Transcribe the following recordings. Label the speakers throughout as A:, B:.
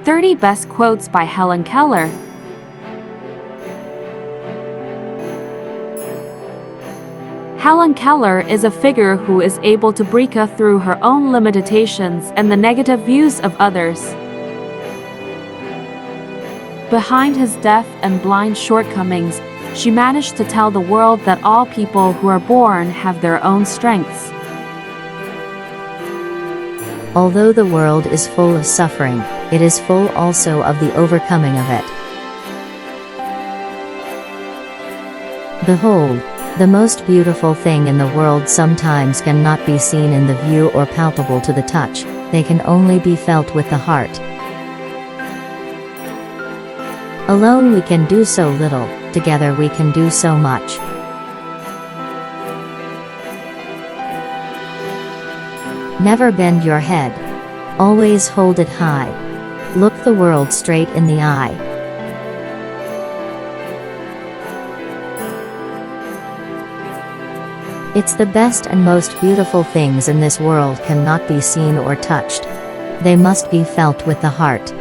A: 30 Best Quotes by Helen Keller. Helen Keller is a figure who is able to break through her own limitations and the negative views of others. Behind his deaf and blind shortcomings, she managed to tell the world that all people who are born have their own strengths.
B: Although the world is full of suffering, it is full also of the overcoming of it. Behold, the most beautiful thing in the world sometimes cannot be seen in the view or palpable to the touch, they can only be felt with the heart. Alone we can do so little, together we can do so much. Never bend your head. Always hold it high. Look the world straight in the eye. It's the best and most beautiful things in this world cannot be seen or touched. They must be felt with the heart.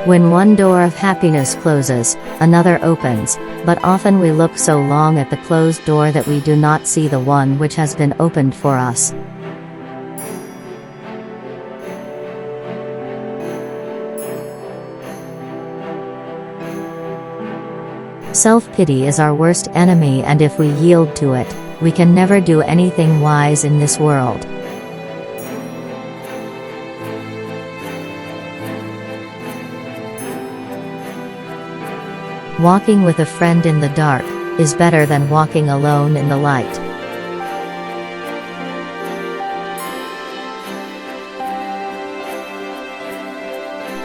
B: When one door of happiness closes, another opens, but often we look so long at the closed door that we do not see the one which has been opened for us. Self-pity is our worst enemy, and if we yield to it, we can never do anything wise in this world. Walking with a friend in the dark is better than walking alone in the light.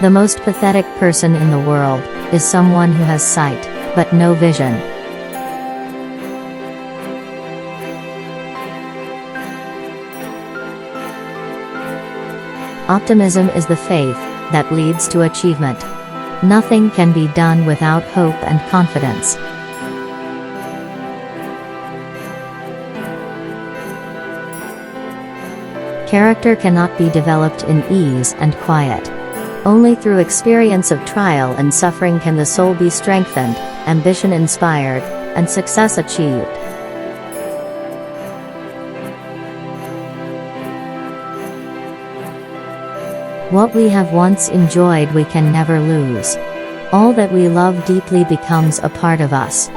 B: The most pathetic person in the world is someone who has sight, but no vision. Optimism is the faith that leads to achievement. Nothing can be done without hope and confidence. Character cannot be developed in ease and quiet. Only through experience of trial and suffering can the soul be strengthened, ambition inspired, and success achieved. What we have once enjoyed we can never lose. All that we love deeply becomes a part of us.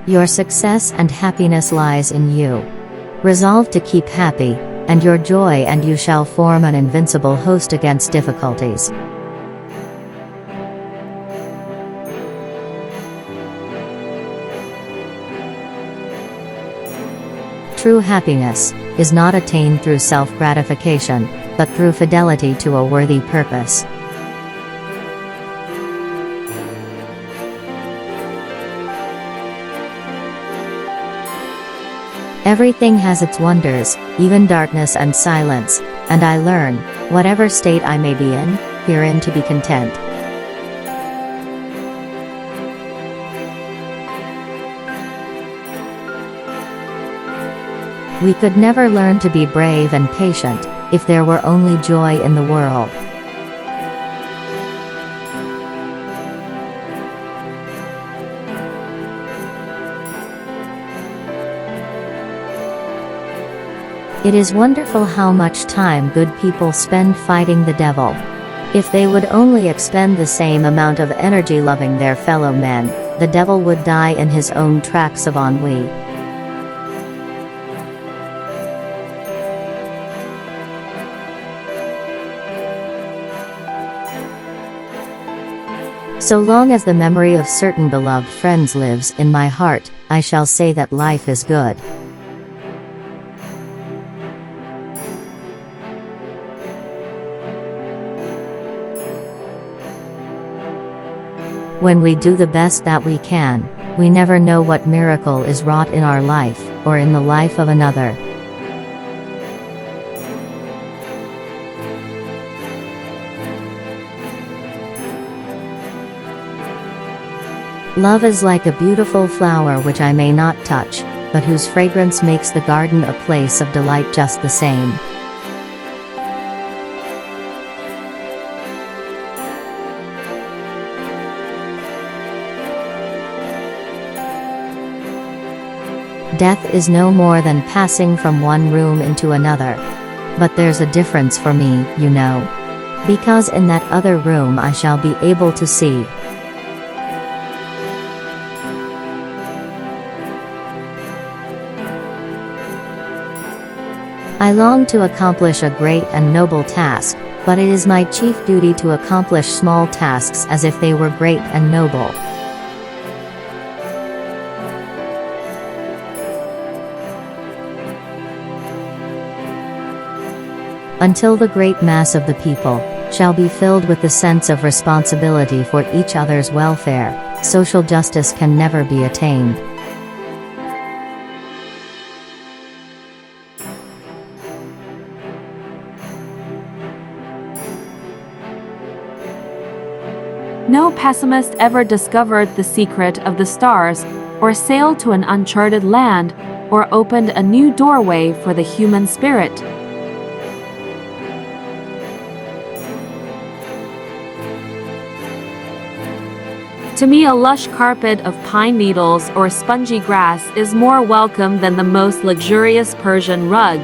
B: Your success and happiness lies in you. Resolve to keep happy, and your joy, and you shall form an invincible host against difficulties. True happiness is not attained through self-gratification, but through fidelity to a worthy purpose. Everything has its wonders, even darkness and silence, and I learn, whatever state I may be in, herein to be content. We could never learn to be brave and patient, if there were only joy in the world. It is wonderful how much time good people spend fighting the devil. If they would only expend the same amount of energy loving their fellow men, the devil would die in his own tracks of ennui. So long as the memory of certain beloved friends lives in my heart, I shall say that life is good. When we do the best that we can, we never know what miracle is wrought in our life, or in the life of another. Love is like a beautiful flower which I may not touch, but whose fragrance makes the garden a place of delight just the same. Death is no more than passing from one room into another. But there's a difference for me, you know. Because in that other room I shall be able to see. I long to accomplish a great and noble task, but it is my chief duty to accomplish small tasks as if they were great and noble. Until the great mass of the people shall be filled with the sense of responsibility for each other's welfare, social justice can never be attained.
A: No pessimist ever discovered the secret of the stars, or sailed to an uncharted land, or opened a new doorway for the human spirit. To me, a lush carpet of pine needles or spongy grass is more welcome than the most luxurious Persian rug.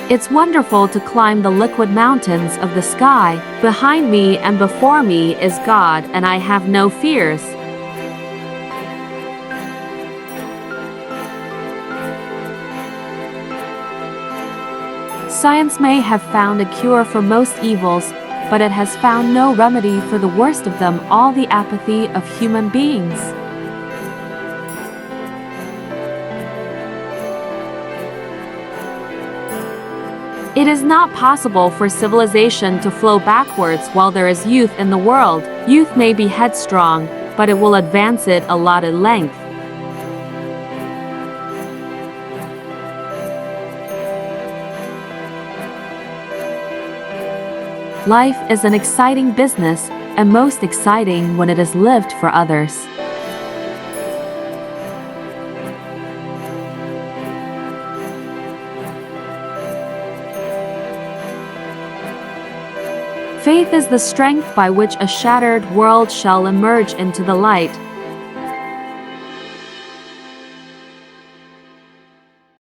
A: It's wonderful to climb the liquid mountains of the sky. Behind me and before me is God, and I have no fears. Science may have found a cure for most evils, but it has found no remedy for the worst of them all, the apathy of human beings. It is not possible for civilization to flow backwards while there is youth in the world. Youth may be headstrong, but it will advance it allotted length. Life is an exciting business, and most exciting when it is lived for others. Faith is the strength by which a shattered world shall emerge into the light.